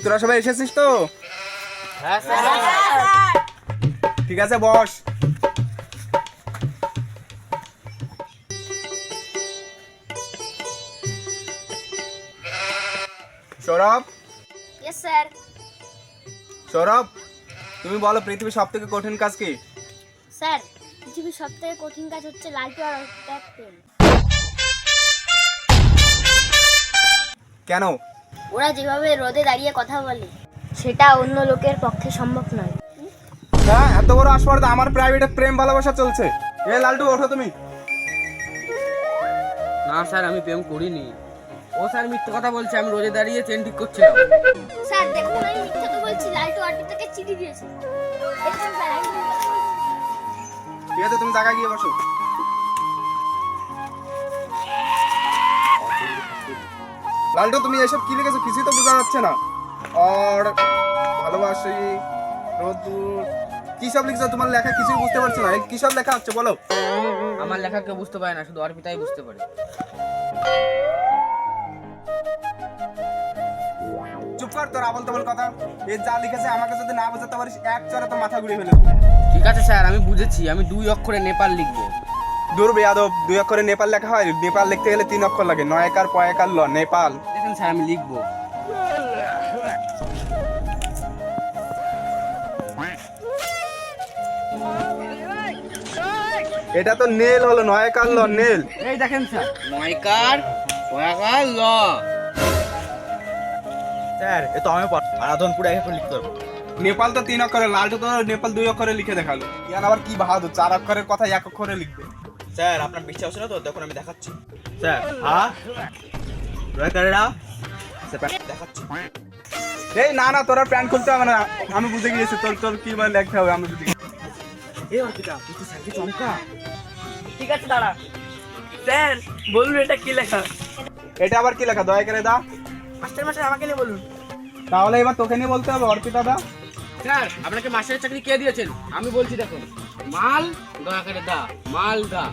তোরা সবাই এসেছিস তো? হ্যাঁ স্যার। ঠিক আছে, boss. Sourav, yes sir. Sourav, তুমি বলো পৃথিবীর সব থেকে কঠিন কাজ কি? স্যার, পৃথিবীর সবথেকে কঠিন কাজ হচ্ছে লালটু আর অর্পিতার প্রেম। কেন? ওরা যেভাবে রোদে দাঁড়িয়ে কথা বলে সেটা অন্য লোকের পক্ষে সম্ভব নয়। হ্যাঁ, এত বড় আসপারদা, আমার প্রাইভেটে প্রেম ভালোবাসা চলছে। এ লালটু, ওঠো তুমি। না স্যার, আমি প্রেম করিনি। ও স্যার মিথ্যে কথা বলছে, আমি রোদে দাঁড়িয়ে চেন ঠিক করছিলাম। স্যার দেখুন, আমি মিথ্যা তো বলছি, লালটু অর্পিতাকে চিঠি দিয়েছে। দেখুন স্যার, আমি মিথ্যা বলছি। ঠিক আছে, তুমি জায়গায় গিয়ে বসো। লালটু, তুমি এসব কি লিখেছো? কিছুই তো বোঝা যাচ্ছে না। আর ভালোবাসি, রোদ্দুর, কি সব লিখেছো? তোমার লেখা কিছুই বুঝতে পারছি না। কি সব লেখা হচ্ছে বলো? আমার লেখা কেউ বুঝতে পারে না, শুধু অর্পিতাই বুঝতে পারে। চুপ কর, তোর আবল তাবল কথা। এ যা লিখেছে আমাকে যদি না বোঝাতে পারিস, এক চড়ে তো মাথা ঘুরিয়ে ফেলে। ঠিক আছে স্যার, আমি বুঝেছি। আমি 2 অক্ষরে নেপাল লিখবো। দূর বেয়াদব, 2 অক্ষরে নেপাল লেখা হয়? নেপাল লিখতে গেলে 3 অক্ষর লাগে। নয়কার পয়কার ল, নেপাল। দেখেন স্যার, আমি লিখবো। এটা তো নেল হলো, নয়কার ল, নেল। এই দেখেন স্যার, নয়কার পয়াকার ল। স্যার এ তো আমি আরাধনপুর এক করে লিখতে পারবো। নেপাল তো 3 অক্ষরে, লালটু তো নেপাল 2 অক্ষরে লিখে দেখালো। ইয়ান আবার কি বাহাদুর, 4 অক্ষরের কথা 1 অক্ষরে লিখবে। স্যার আপনার বিশ্বাস হচ্ছে না তো, দেখুন আমি দেখাচ্ছি। স্যার রয়কারেরা স্যার দেখাচ্ছি। এই না না, তোরা প্যান্ট খুলতে হবে না, আমি বুঝে গিয়েছি তোর তোর কি মানে লিখতে হবে, আমি বুঝে গেছি। এই অর্পিতা, তুই তো স্যারকে চমকা। ঠিক আছে দাঁড়া। স্যার বলুন এটা কি লেখা? এটা আবার কি লেখা? দয়া করে দা। মাস্টার আমাকে নিয়ে বলুন। তাহলে এবার তোকে নিয়ে বলতে হবে, অর্পিতা দা। স্যার, আপনাকে মাস্টারের চাকরি কে দিয়েছেন? আমি বলছি, দেখুন। মাল দয়া করে দা, মাল দা।